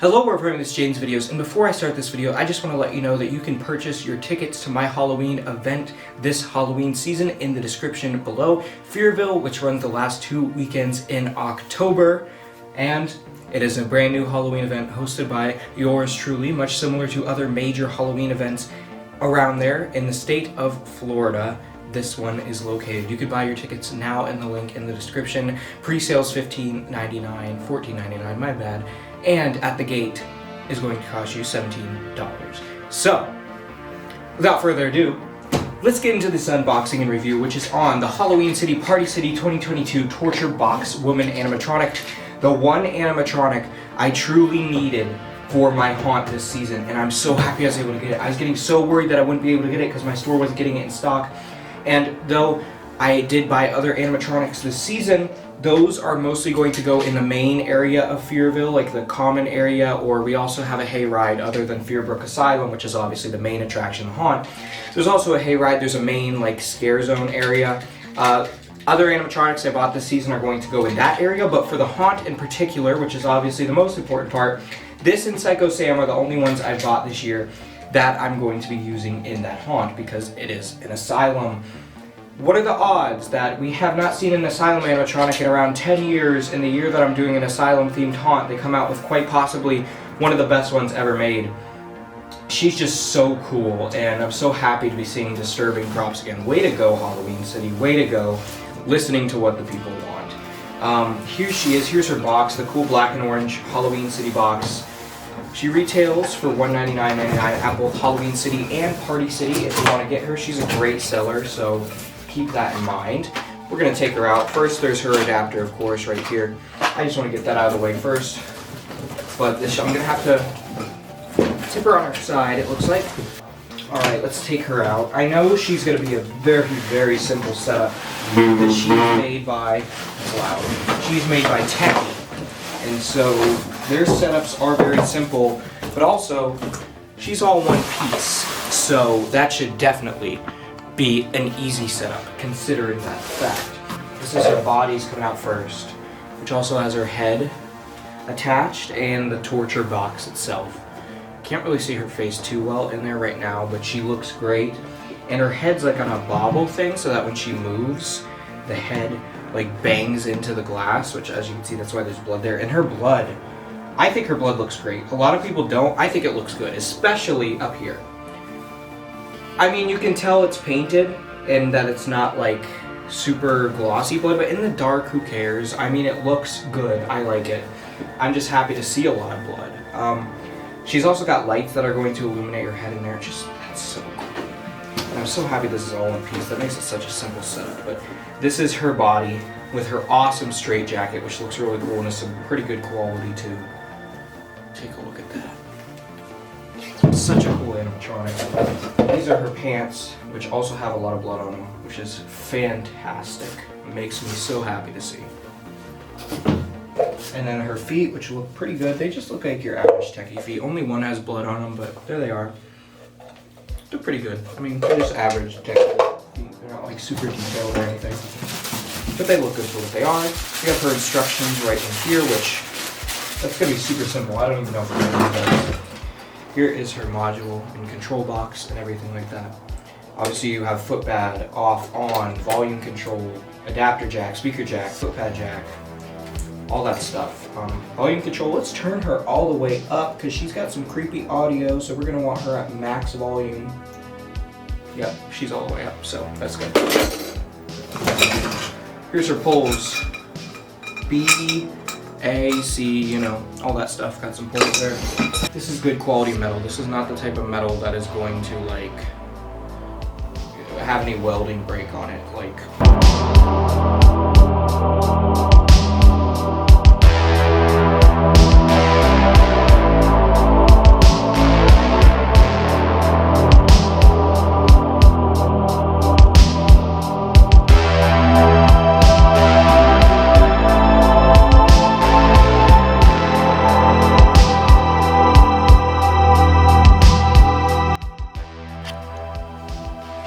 Hello, we're from this Jane's Videos, and before I start this video, I just want to let you know that you can purchase your tickets to my Halloween event this Halloween season in the description below. Fearville, which runs the last 2 weekends in October, and it is a brand new Halloween event hosted by yours truly, much similar to other major Halloween events around there in the state of Florida. This one is located. You could buy your tickets now in the link in the description. Pre-sales $15.99, $14.99, my bad. And at the gate is going to cost you $17. So, without further ado, let's get into this unboxing and review, which is on the Halloween City Party City 2022 Torture Box Woman Animatronic. The one animatronic I truly needed for my haunt this season, and I'm so happy I was able to get it. I was getting so worried that I wouldn't be able to get it because my store wasn't getting it in stock. And though I did buy other animatronics this season, those are mostly going to go in the main area of Fearville, like the common area, or we also have a hayride other than Fearbrook Asylum, which is obviously the main attraction, the haunt. There's also a hayride, there's a main like scare zone area. Other animatronics I bought this season are going to go in that area, but for the haunt in particular, which is obviously the most important part, this and Psycho Sam are the only ones I bought this year that I'm going to be using in that haunt because it is an asylum. What are the odds that we have not seen an asylum animatronic in around 10 years? In the year that I'm doing an asylum themed haunt, they come out with quite possibly one of the best ones ever made. She's just so cool, and I'm so happy to be seeing disturbing props again. Way to go, Halloween City, way to go, listening to what the people want. Here she is, here's her box, the cool black and orange Halloween City box. She retails for $199.99 at both Halloween City and Party City if you want to get her. She's a great seller, so keep that in mind. We're going to take her out. First, there's her adapter, of course, right here. I just want to get that out of the way first. But this, I'm going to have to tip her on her side, it looks like. Alright, let's take her out. I know she's going to be a very, very simple setup that she's made by, she's made by Techie. And so their setups are very simple, but also she's all one piece. So that should definitely be an easy setup, considering that fact. This is her body's coming out first, which also has her head attached and the torture box itself. Can't really see her face too well in there right now, but she looks great. And her head's like on a bobble thing, so that when she moves, the head like bangs into the glass, which as you can see, that's why there's blood there. And her blood, I think her blood looks great. A lot of people don't. I think it looks good, especially up here. I mean, you can tell it's painted and that it's not like super glossy blood, but in the dark, who cares? I mean, it looks good. I like it. I'm just happy to see a lot of blood. She's also got lights that are going to illuminate her head in there. Just, that's so cool. And I'm so happy this is all in piece. That makes it such a simple setup. But this is her body with her awesome straight jacket, which looks really cool and is some pretty good quality too. Take a look at that. Such a cool animatronic. These are her pants, which also have a lot of blood on them, which is fantastic. It makes me so happy to see. And then her feet, which look pretty good. They just look like your average Techie feet. Only one has blood on them, but there they are. They're pretty good. I mean, they're just average Techie feet. They're not like super detailed or anything. But they look good for what they are. We have her instructions right in here, which that's going to be super simple. I don't even know if we're going to do that. Here is her module and control box and everything like that. Obviously you have foot pad, off, on, volume control, adapter jack, speaker jack, foot pad jack, all that stuff. Volume control, let's turn her all the way up because she's got some creepy audio, so we're going to want her at max volume. Yep, she's all the way up, so that's good. Here's her poles. B, A, C, you know, all that stuff, got some poles there. This is good quality metal. This is not the type of metal that is going to like have any welding break on it. Like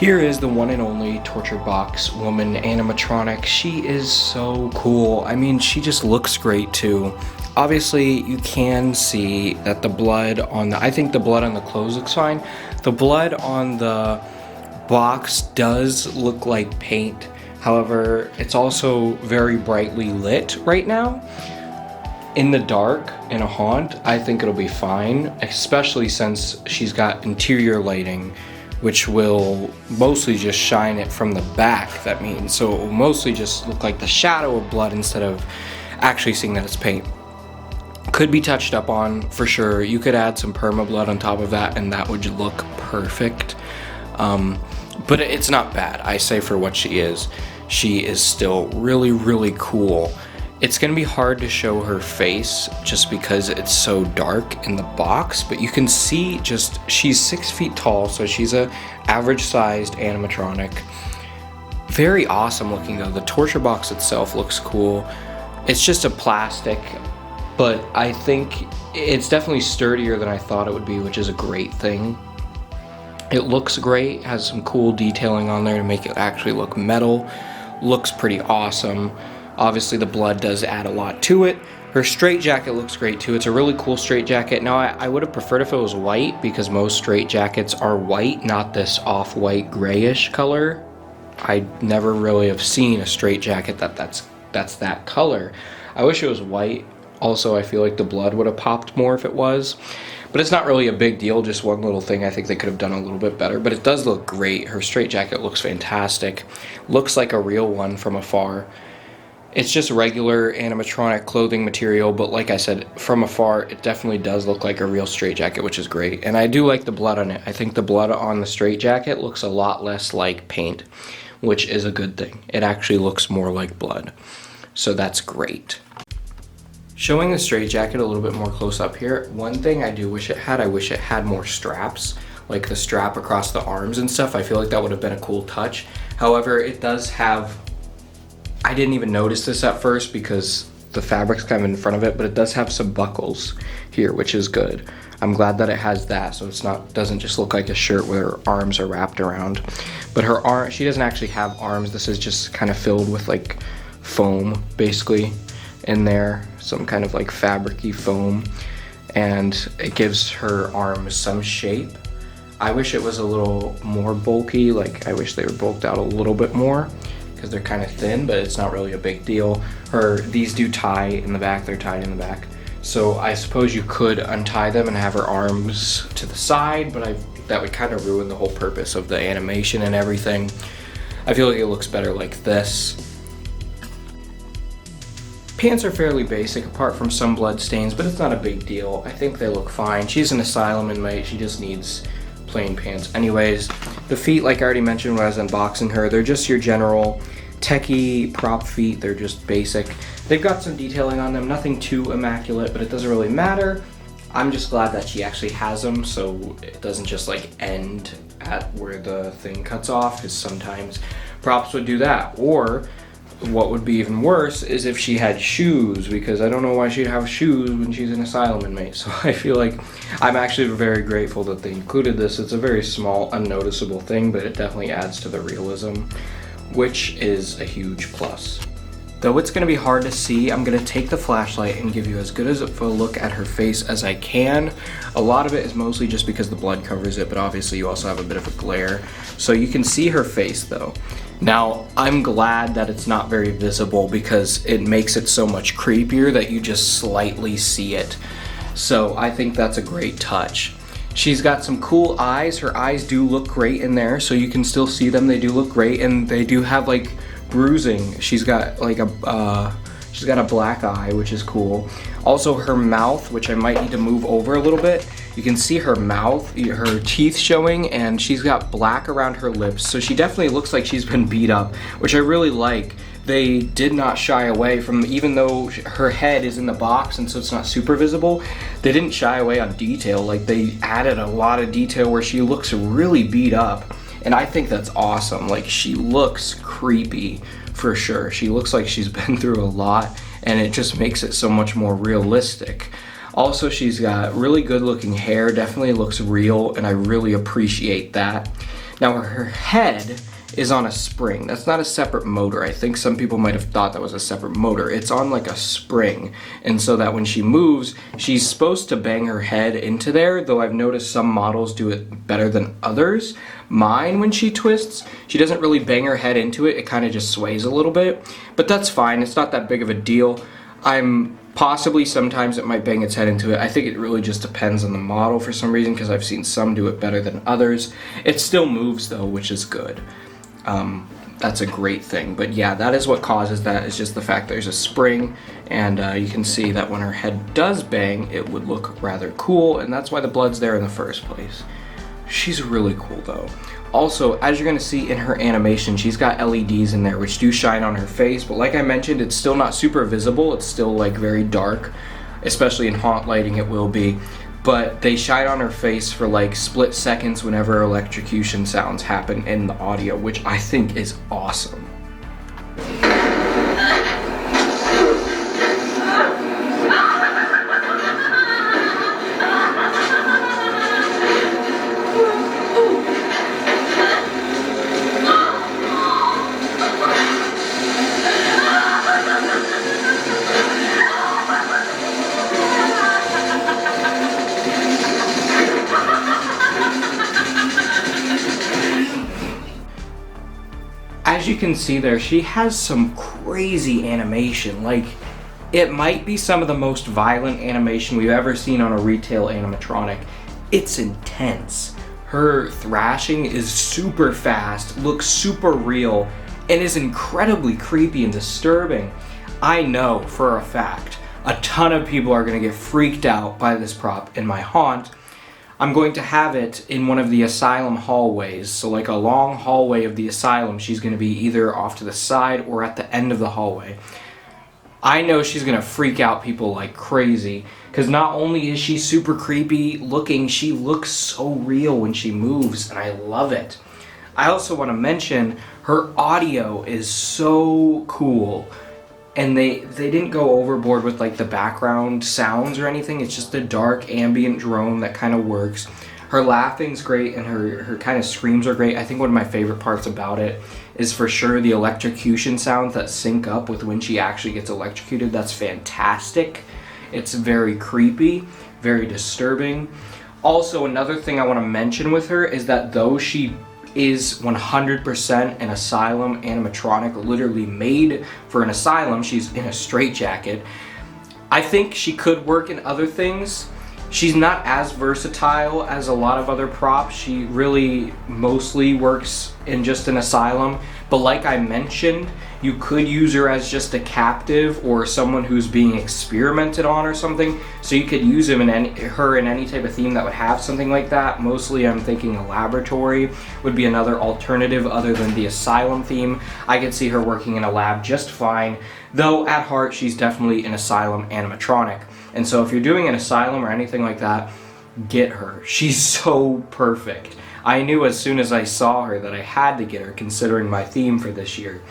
here is the one and only Torture Box Woman Animatronic. She is so cool. I mean, she just looks great too. obviously you can see that the blood on the, I think the blood on the clothes looks fine. The blood on the box does look like paint. However, it's also very brightly lit right now. In the dark, in a haunt, I think it'll be fine, especially since she's got interior lighting, which will mostly just shine it from the back, that means. So it will mostly just look like the shadow of blood instead of actually seeing that it's paint. Could be touched up on, for sure. You could add some perma blood on top of that and that would look perfect. But it's not bad. I say for what she is still really, really cool. It's gonna be hard to show her face just because it's so dark in the box, but you can see just, she's 6 feet tall, so she's a average sized animatronic. Very awesome looking though. The torture box itself looks cool. It's just a plastic, but I think it's definitely sturdier than I thought it would be, which is a great thing. It looks great, has some cool detailing on there to make it actually look metal. Looks pretty awesome. Obviously the blood does add a lot to it. Her straight jacket looks great too. It's a really cool straight jacket. Now I would have preferred if it was white because most straight jackets are white, not this off-white grayish color. I never really have seen a straight jacket that's that color. I wish it was white. Also, I feel like the blood would have popped more if it was. But it's not really a big deal, just one little thing I think they could have done a little bit better. But it does look great. Her straight jacket looks fantastic. Looks like a real one from afar. It's just regular animatronic clothing material, but like I said, from afar, it definitely does look like a real straitjacket, which is great. And I do like the blood on it. I think the blood on the straitjacket looks a lot less like paint, which is a good thing. It actually looks more like blood. So that's great. Showing the straitjacket a little bit more close up here, one thing I do wish it had, I wish it had more straps, like the strap across the arms and stuff. I feel like that would have been a cool touch. However, it does have, I didn't even notice this at first because the fabric's kind of in front of it, but it does have some buckles here, which is good. I'm glad that it has that, so it's not, doesn't just look like a shirt where her arms are wrapped around. But her arm, she doesn't actually have arms. This is just kind of filled with like foam, basically, in there, some kind of like fabric-y foam, and it gives her arms some shape. I wish it was a little more bulky, like I wish they were bulked out a little bit more, because they're kind of thin, but it's not really a big deal. These do tie in the back, they're tied in the back. So I suppose you could untie them and have her arms to the side, but that would kind of ruin the whole purpose of the animation and everything. I feel like it looks better like this. Pants are fairly basic apart from some blood stains, but it's not a big deal. I think they look fine. She's an asylum inmate, she just needs plain pants. Anyways, the feet, like I already mentioned when I was unboxing her, they're just your general techie prop feet. They're just basic. They've got some detailing on them, nothing too immaculate, but it doesn't really matter. I'm just glad that she actually has them, so it doesn't just like end at where the thing cuts off, because sometimes props would do that. Or what would be even worse is if she had shoes, because I don't know why she'd have shoes when she's an asylum inmate. So I feel like I'm actually very grateful that they included this. It's a very small, unnoticeable thing, but it definitely adds to the realism, which is a huge plus. Though it's gonna be hard to see, I'm gonna take the flashlight and give you as good of a look at her face as I can. A lot of it is mostly just because the blood covers it, but obviously you also have a bit of a glare. So you can see her face though. Now, I'm glad that it's not very visible because it makes it so much creepier that you just slightly see it. So I think that's a great touch. She's got some cool eyes. Her eyes do look great in there, so you can still see them. They do look great, and they do have like bruising. She's got like she's got a black eye, which is cool. Also her mouth, which I might need to move over a little bit. You can see her mouth, her teeth showing, and she's got black around her lips. So she definitely looks like she's been beat up, which I really like. They did not shy away from, even though her head is in the box and so it's not super visible, they didn't shy away on detail. Like they added a lot of detail where she looks really beat up. And I think that's awesome. Like she looks creepy for sure. She looks like she's been through a lot, and it just makes it so much more realistic. Also, she's got really good looking hair, definitely looks real, and I really appreciate that. Now her head is on a spring. That's not a separate motor. I think some people might have thought that was a separate motor. It's on like a spring, and so that when she moves, she's supposed to bang her head into there, though I've noticed some models do it better than others. Mine, when she twists, she doesn't really bang her head into it. It kind of just sways a little bit, but that's fine. It's not that big of a deal. Possibly sometimes it might bang its head into it. I think it really just depends on the model for some reason, because I've seen some do it better than others. It still moves though, which is good. That's a great thing. But yeah, that is what causes that, is just the fact there's a spring, and you can see that when her head does bang, it would look rather cool, and that's why the blood's there in the first place. She's really cool though. Also, as you're going to see in her animation, she's got LEDs in there which do shine on her face, but like I mentioned, it's still not super visible. It's still like very dark, especially in haunt lighting it will be, but they shine on her face for like split seconds whenever electrocution sounds happen in the audio, which I think is awesome. As you can see there, she has some crazy animation. Like, it might be some of the most violent animation we've ever seen on a retail animatronic. It's intense. Her thrashing is super fast, looks super real, and is incredibly creepy and disturbing. I know for a fact a ton of people are going to get freaked out by this prop in my haunt. I'm going to have it in one of the asylum hallways, so like a long hallway of the asylum. She's going to be either off to the side or at the end of the hallway. I know she's going to freak out people like crazy, because not only is she super creepy looking, she looks so real when she moves, and I love it. I also want to mention her audio is so cool. And they didn't go overboard with like the background sounds or anything. It's just a dark ambient drone that kind of works. Her laughing's great, and her kind of screams are great. I think one of my favorite parts about it is for sure the electrocution sounds that sync up with when she actually gets electrocuted. That's fantastic. It's very creepy, very disturbing. Also, another thing I want to mention with her is that though she is 100% an asylum animatronic, literally made for an asylum, she's in a straitjacket, I think she could work in other things. She's not as versatile as a lot of other props. She really mostly works in just an asylum, but like I mentioned, you could use her as just a captive or someone who's being experimented on or something. So you could use her in any type of theme that would have something like that. Mostly I'm thinking a laboratory would be another alternative other than the asylum theme. I could see her working in a lab just fine, though at heart she's definitely an asylum animatronic. And so if you're doing an asylum or anything like that, get her. She's so perfect. I knew as soon as I saw her that I had to get her, considering my theme for this year.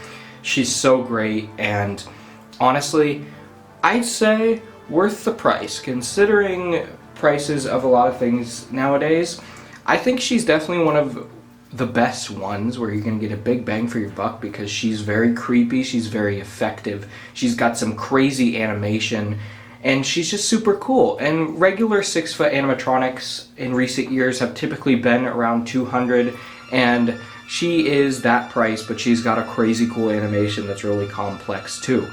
She's so great, and honestly, I'd say worth the price. Considering prices of a lot of things nowadays, I think she's definitely one of the best ones where you're going to get a big bang for your buck, because she's very creepy, she's very effective, she's got some crazy animation, and she's just super cool. And regular 6-foot animatronics in recent years have typically been around $200, and she is that price, but she's got a crazy cool animation that's really complex too.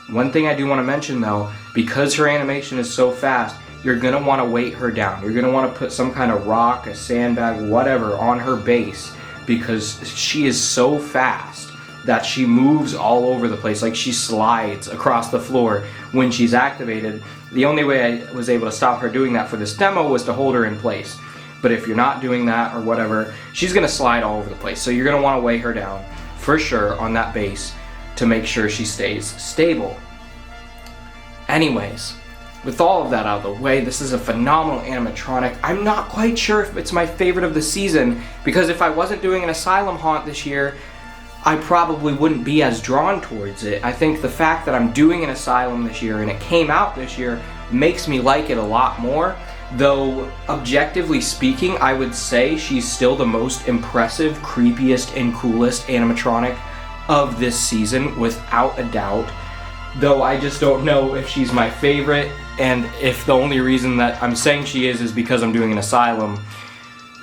One thing I do want to mention though, because her animation is so fast, you're going to want to weight her down. You're going to want to put some kind of rock, a sandbag, whatever on her base, because she is so fast that she moves all over the place. Like, she slides across the floor when she's activated. The only way I was able to stop her doing that for this demo was to hold her in place. But if you're not doing that or whatever, she's going to slide all over the place. So you're going to want to weigh her down for sure on that base to make sure she stays stable. Anyways, with all of that out of the way, this is a phenomenal animatronic. I'm not quite sure if it's my favorite of the season, because if I wasn't doing an asylum haunt this year, I probably wouldn't be as drawn towards it. I think the fact that I'm doing an asylum this year and it came out this year makes me like it a lot more. Though, objectively speaking, I would say she's still the most impressive, creepiest, and coolest animatronic of this season, without a doubt. Though I just don't know if she's my favorite, and if the only reason that I'm saying she is because I'm doing an asylum.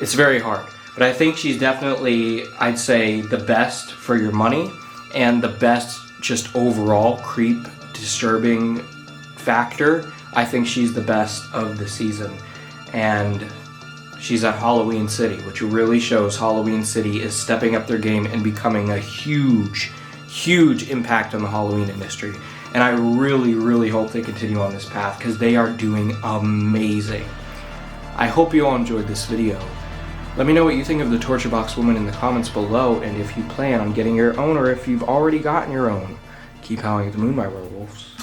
It's very hard. But I think she's definitely, I'd say, the best for your money, and the best just overall creep, disturbing factor. I think she's the best of the season, and she's at Halloween City, which really shows Halloween City is stepping up their game and becoming a huge, huge impact on the Halloween industry. And I really, really hope they continue on this path, because they are doing amazing. I hope you all enjoyed this video. Let me know what you think of the Torture Box Woman in the comments below, and if you plan on getting your own, or if you've already gotten your own. Keep howling at the moon, my werewolves.